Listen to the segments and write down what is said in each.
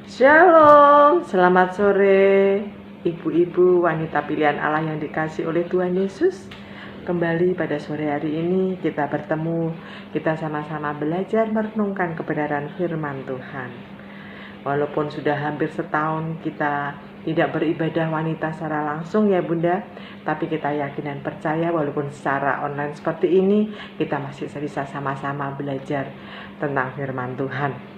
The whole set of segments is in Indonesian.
Shalom, selamat sore ibu-ibu wanita pilihan Allah yang dikasih oleh Tuhan Yesus. Kembali pada sore hari ini kita bertemu, kita sama-sama belajar merenungkan kebenaran firman Tuhan. Walaupun sudah hampir setahun kita tidak beribadah wanita secara langsung ya Bunda, tapi kita yakin dan percaya walaupun secara online seperti ini, kita masih bisa sama-sama belajar tentang firman Tuhan.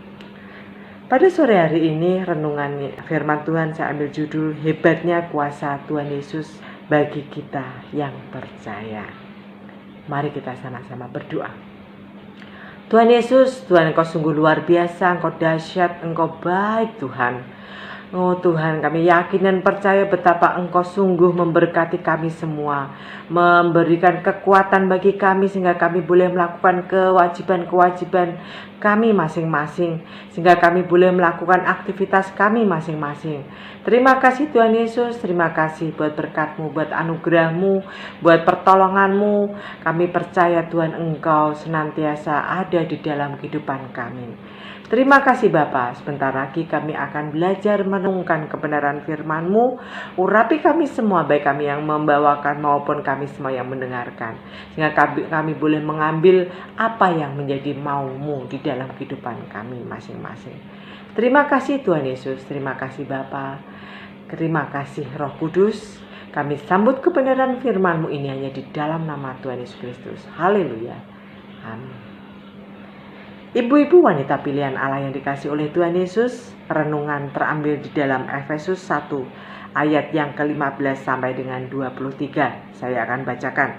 Pada sore hari ini renungan firman Tuhan saya ambil judul Hebatnya Kuasa Tuhan Yesus bagi kita yang percaya. Mari kita sama-sama berdoa. Tuhan Yesus, Tuhan Engkau sungguh luar biasa, Engkau dahsyat, Engkau baik Tuhan. Oh Tuhan, kami yakin dan percaya betapa Engkau sungguh memberkati kami semua, memberikan kekuatan bagi kami sehingga kami boleh melakukan kewajiban-kewajiban kami masing-masing, sehingga kami boleh melakukan aktivitas kami masing-masing. Terima kasih Tuhan Yesus, terima kasih buat berkat-Mu, buat anugerah-Mu, buat pertolongan-Mu. Kami percaya Tuhan Engkau senantiasa ada di dalam kehidupan kami. Terima kasih Bapa, sebentar lagi kami akan belajar merenungkan kebenaran firman-Mu. Urapi kami semua, baik kami yang membawakan maupun kami semua yang mendengarkan, sehingga kami boleh mengambil apa yang menjadi mau-Mu di dalam kehidupan kami masing-masing. Terima kasih Tuhan Yesus, terima kasih Bapa, terima kasih Roh Kudus. Kami sambut kebenaran firman-Mu ini hanya di dalam nama Tuhan Yesus Kristus. Haleluya. Amin. Ibu-ibu wanita pilihan Allah yang dikasih oleh Tuhan Yesus, renungan terambil di dalam Efesus 1 ayat yang ke-15 sampai dengan 23. Saya akan bacakan.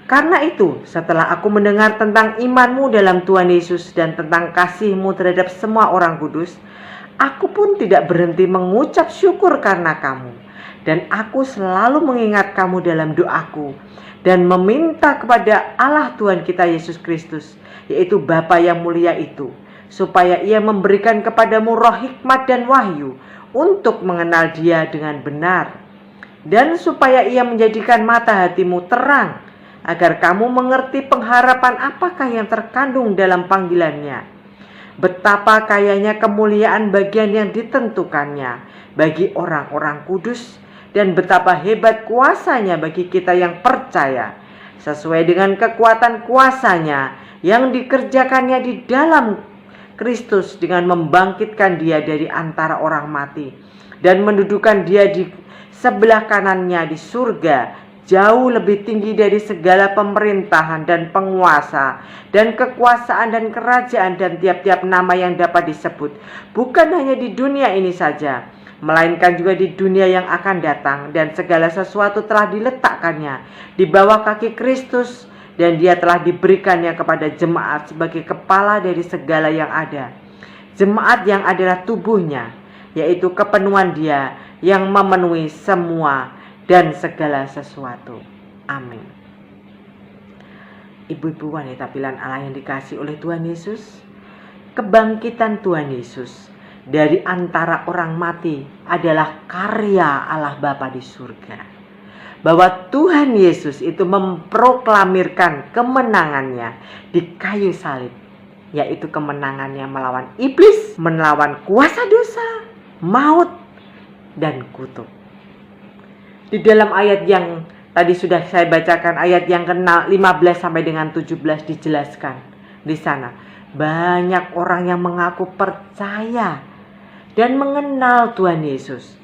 Karena itu, setelah aku mendengar tentang imanmu dalam Tuhan Yesus dan tentang kasihmu terhadap semua orang kudus, aku pun tidak berhenti mengucap syukur karena kamu. Dan aku selalu mengingat kamu dalam doaku dan meminta kepada Allah Tuhan kita Yesus Kristus, yaitu Bapa yang mulia itu, supaya Ia memberikan kepadamu roh hikmat dan wahyu untuk mengenal Dia dengan benar, dan supaya Ia menjadikan mata hatimu terang, agar kamu mengerti pengharapan apakah yang terkandung dalam panggilannya, betapa kayanya kemuliaan bagian yang ditentukannya bagi orang-orang kudus, dan betapa hebat kuasanya bagi kita yang percaya, sesuai dengan kekuatan kuasanya yang dikerjakannya di dalam Kristus dengan membangkitkan Dia dari antara orang mati dan mendudukan Dia di sebelah kanannya di surga, jauh lebih tinggi dari segala pemerintahan dan penguasa dan kekuasaan dan kerajaan dan tiap-tiap nama yang dapat disebut, bukan hanya di dunia ini saja, melainkan juga di dunia yang akan datang, dan segala sesuatu telah diletakkannya di bawah kaki Kristus, dan Dia telah diberikannya kepada jemaat sebagai kepala dari segala yang ada. Jemaat yang adalah tubuhnya, yaitu kepenuhan Dia yang memenuhi semua dan segala sesuatu. Amin. Ibu-ibu wanita pilihan Allah yang dikasih oleh Tuhan Yesus, kebangkitan Tuhan Yesus dari antara orang mati adalah karya Allah Bapa di surga. Bahwa Tuhan Yesus itu memproklamirkan kemenangannya di kayu salib, yaitu kemenangannya melawan iblis, melawan kuasa dosa, maut, dan kutuk. Di dalam ayat yang tadi sudah saya bacakan, ayat yang ke-15 sampai dengan 17 dijelaskan di sana. Banyak orang yang mengaku percaya dan mengenal Tuhan Yesus,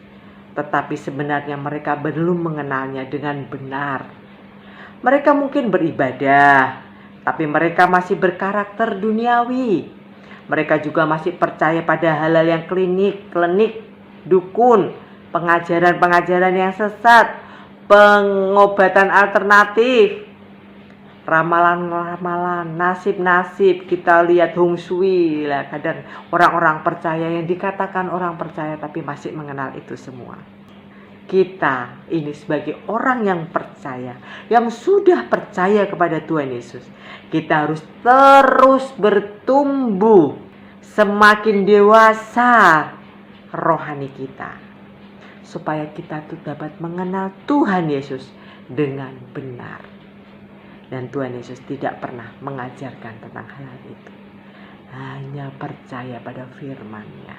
tetapi sebenarnya mereka belum mengenalnya dengan benar. Mereka mungkin beribadah, tapi mereka masih berkarakter duniawi. Mereka juga masih percaya pada hal-hal yang klinik, dukun, pengajaran-pengajaran yang sesat, pengobatan alternatif, ramalan-ramalan, nasib-nasib. Kita lihat Hong Shui lah, kadang orang-orang percaya yang dikatakan orang percaya tapi masih mengenal itu semua. Kita ini sebagai orang yang percaya, yang sudah percaya kepada Tuhan Yesus, kita harus terus bertumbuh, semakin dewasa rohani kita, supaya kita tuh dapat mengenal Tuhan Yesus dengan benar. Dan Tuhan Yesus tidak pernah mengajarkan tentang hal itu, hanya percaya pada firman-Nya.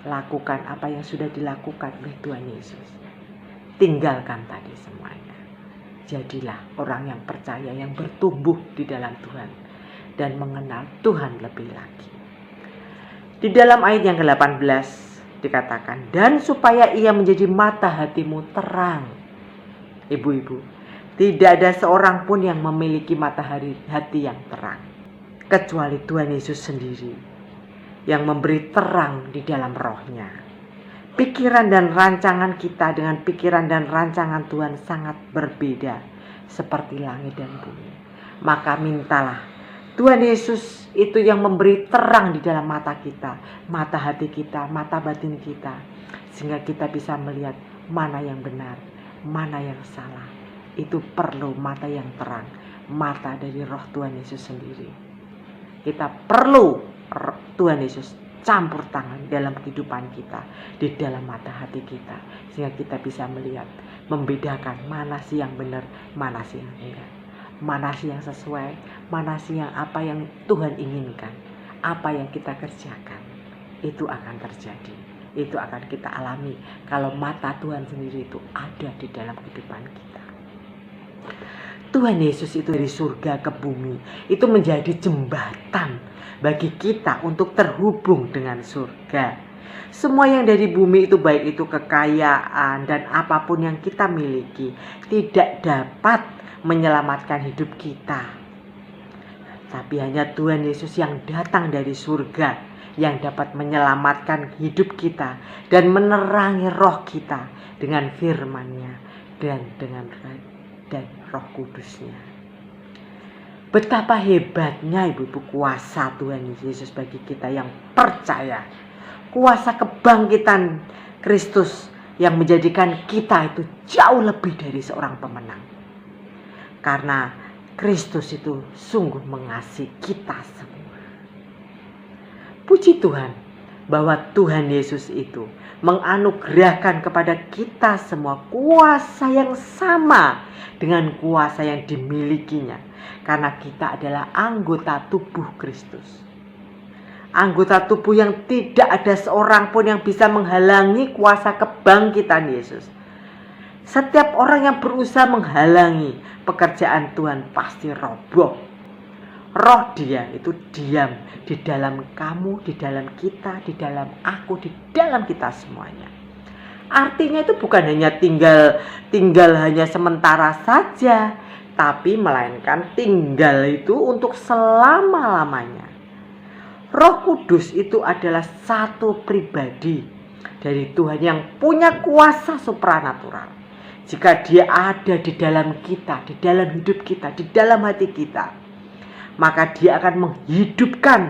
lakukan apa yang sudah dilakukan oleh Tuhan Yesus. Tinggalkan tadi semuanya. Jadilah orang yang percaya, yang bertumbuh di dalam Tuhan dan mengenal Tuhan lebih lagi. Di dalam ayat yang ke-18 dikatakan, dan supaya ia menjadi mata hatimu terang. Ibu-ibu, tidak ada seorang pun yang memiliki hati yang terang, kecuali Tuhan Yesus sendiri yang memberi terang di dalam rohnya. Pikiran dan rancangan kita dengan pikiran dan rancangan Tuhan sangat berbeda, seperti langit dan bumi. Maka mintalah Tuhan Yesus itu yang memberi terang di dalam mata kita, mata hati kita, mata batin kita, sehingga kita bisa melihat mana yang benar, mana yang salah. Itu perlu mata yang terang, mata dari roh Tuhan Yesus sendiri. Kita perlu Tuhan Yesus campur tangan dalam kehidupan kita, di dalam mata hati kita, sehingga kita bisa melihat, membedakan mana sih yang benar, mana sih yang enggak, mana sih yang sesuai, mana sih yang apa yang Tuhan inginkan, apa yang kita kerjakan. Itu akan terjadi, itu akan kita alami kalau mata Tuhan sendiri itu ada di dalam kehidupan kita. Tuhan Yesus itu dari surga ke bumi, itu menjadi jembatan bagi kita untuk terhubung dengan surga. Semua yang dari bumi itu, baik itu kekayaan dan apapun yang kita miliki, tidak dapat menyelamatkan hidup kita. Tapi hanya Tuhan Yesus yang datang dari surga yang dapat menyelamatkan hidup kita dan menerangi roh kita dengan firman-Nya dan dengan Roh Kudus-Nya. Betapa hebatnya ibu-ibu kuasa Tuhan Yesus bagi kita yang percaya. Kuasa kebangkitan Kristus yang menjadikan kita itu jauh lebih dari seorang pemenang. Karena Kristus itu sungguh mengasihi kita semua. Puji Tuhan bahwa Tuhan Yesus itu menganugerahkan kepada kita semua kuasa yang sama dengan kuasa yang dimilikinya, karena kita adalah anggota tubuh Kristus. Anggota tubuh yang tidak ada seorang pun yang bisa menghalangi kuasa kebangkitan Yesus. Setiap orang yang berusaha menghalangi pekerjaan Tuhan pasti roboh. Roh Dia itu diam di dalam kamu, di dalam kita, di dalam aku, di dalam kita semuanya. Artinya itu bukan hanya tinggal hanya sementara saja, tapi melainkan tinggal itu untuk selama-lamanya. Roh Kudus itu adalah satu pribadi dari Tuhan yang punya kuasa supranatural. Jika Dia ada di dalam kita, di dalam hidup kita, di dalam hati kita, maka Dia akan menghidupkan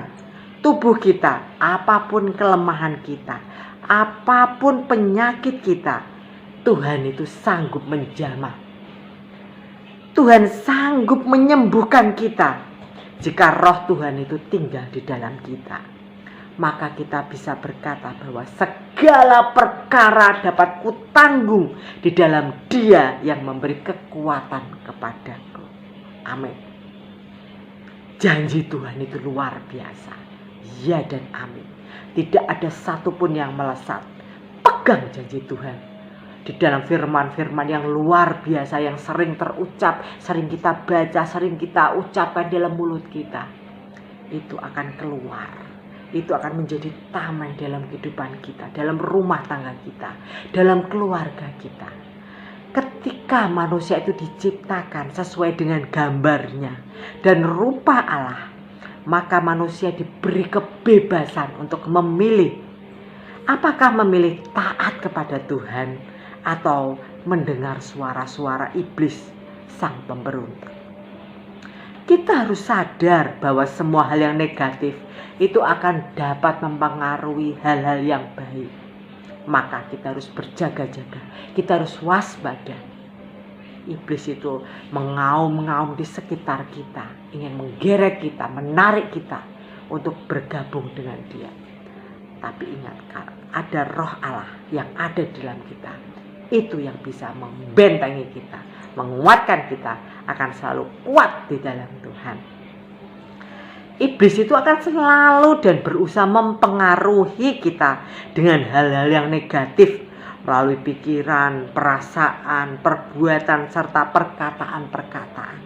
tubuh kita, apapun kelemahan kita, apapun penyakit kita. Tuhan itu sanggup menjamah. Tuhan sanggup menyembuhkan kita. Jika roh Tuhan itu tinggal di dalam kita, maka kita bisa berkata bahwa segala perkara dapat kutanggung di dalam Dia yang memberi kekuatan kepadaku. Amin. Janji Tuhan itu luar biasa. Ya dan amin. Tidak ada satupun yang melesat. Pegang janji Tuhan di dalam firman-firman yang luar biasa yang sering terucap, sering kita baca, sering kita ucapkan dalam mulut kita. Itu akan keluar. Itu akan menjadi tameng dalam kehidupan kita, dalam rumah tangga kita, dalam keluarga kita. Ketika manusia itu diciptakan sesuai dengan gambarnya dan rupa Allah, maka manusia diberi kebebasan untuk memilih. Apakah memilih taat kepada Tuhan atau mendengar suara-suara iblis sang pemberontak? Kita harus sadar bahwa semua hal yang negatif itu akan dapat mempengaruhi hal-hal yang baik. Maka kita harus berjaga-jaga, kita harus waspada. Iblis itu mengaum-ngaum di sekitar kita, ingin menggeret kita, menarik kita untuk bergabung dengan Dia. Tapi ingat, ada roh Allah yang ada di dalam kita. Itu yang bisa membentengi kita, menguatkan kita akan selalu kuat di dalam Tuhan. Iblis itu akan selalu dan berusaha mempengaruhi kita dengan hal-hal yang negatif melalui pikiran, perasaan, perbuatan, serta perkataan-perkataan.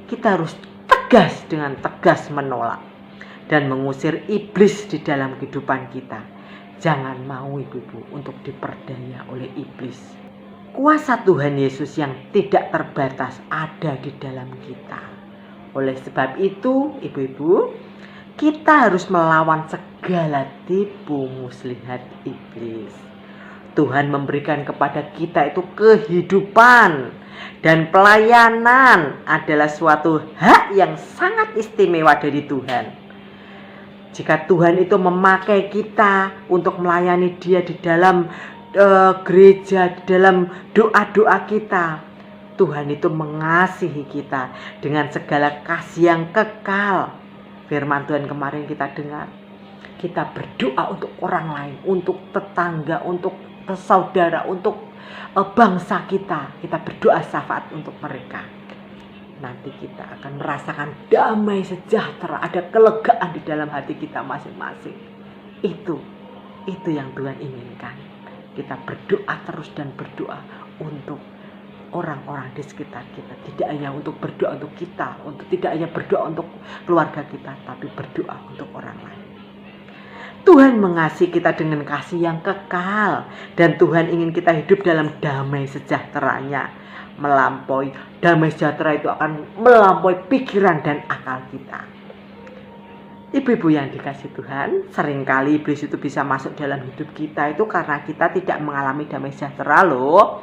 Kita harus tegas dengan tegas menolak dan mengusir iblis di dalam kehidupan kita. Jangan mau ibu-ibu untuk diperdaya oleh iblis. Kuasa Tuhan Yesus yang tidak terbatas ada di dalam kita. Oleh sebab itu, ibu-ibu, kita harus melawan segala tipu muslihat iblis. Tuhan memberikan kepada kita itu kehidupan, dan pelayanan adalah suatu hak yang sangat istimewa dari Tuhan. Jika Tuhan itu memakai kita untuk melayani Dia di dalam gereja, di dalam doa-doa kita, Tuhan itu mengasihi kita dengan segala kasih yang kekal. Firman Tuhan kemarin kita dengar, kita berdoa untuk orang lain, untuk tetangga, untuk saudara, untuk bangsa kita. Kita berdoa syafaat untuk mereka. Nanti kita akan merasakan damai sejahtera, ada kelegaan di dalam hati kita masing-masing. Itu yang Tuhan inginkan. Kita berdoa terus dan berdoa untuk orang-orang di sekitar kita, tidak hanya untuk berdoa untuk kita, tidak hanya berdoa untuk keluarga kita, tapi berdoa untuk orang lain. Tuhan mengasihi kita dengan kasih yang kekal, dan Tuhan ingin kita hidup dalam damai sejahteranya. Melampaui damai sejahtera itu akan melampaui pikiran dan akal kita. Ibu-ibu yang dikasih Tuhan, seringkali iblis itu bisa masuk dalam hidup kita itu karena kita tidak mengalami damai sejahtera loh.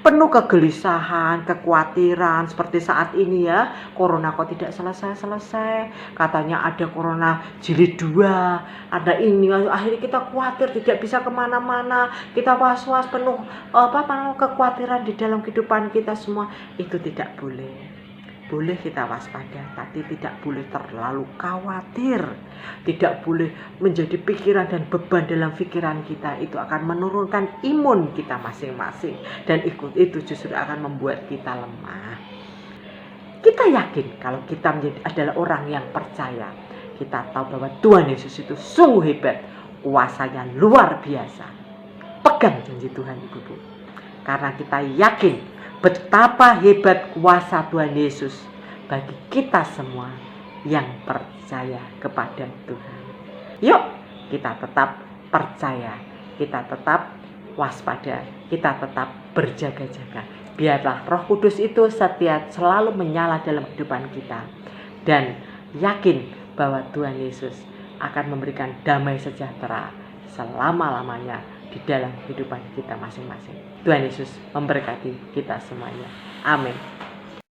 Penuh kegelisahan, kekhawatiran seperti saat ini ya, corona kok tidak selesai-selesai, katanya ada corona jilid 2, ada ini, akhirnya kita khawatir tidak bisa kemana-mana, kita was-was, penuh kekhawatiran di dalam kehidupan kita semua. Itu tidak boleh. Boleh kita waspada, tapi tidak boleh terlalu khawatir. Tidak boleh menjadi pikiran dan beban dalam pikiran kita. Itu akan menurunkan imun kita masing-masing, dan itu justru akan membuat kita lemah. Kita yakin kalau kita adalah orang yang percaya. Kita tahu bahwa Tuhan Yesus itu sungguh hebat, kuasanya luar biasa. Pegang janji Tuhan, ibu-ibu, karena kita yakin betapa hebat kuasa Tuhan Yesus bagi kita semua yang percaya kepada Tuhan. Yuk, kita tetap percaya, kita tetap waspada, kita tetap berjaga-jaga. Biarlah Roh Kudus itu selalu menyala dalam kehidupan kita, dan yakin bahwa Tuhan Yesus akan memberikan damai sejahtera selama-lamanya di dalam kehidupan kita masing-masing. Tuhan Yesus memberkati kita semuanya. Amin.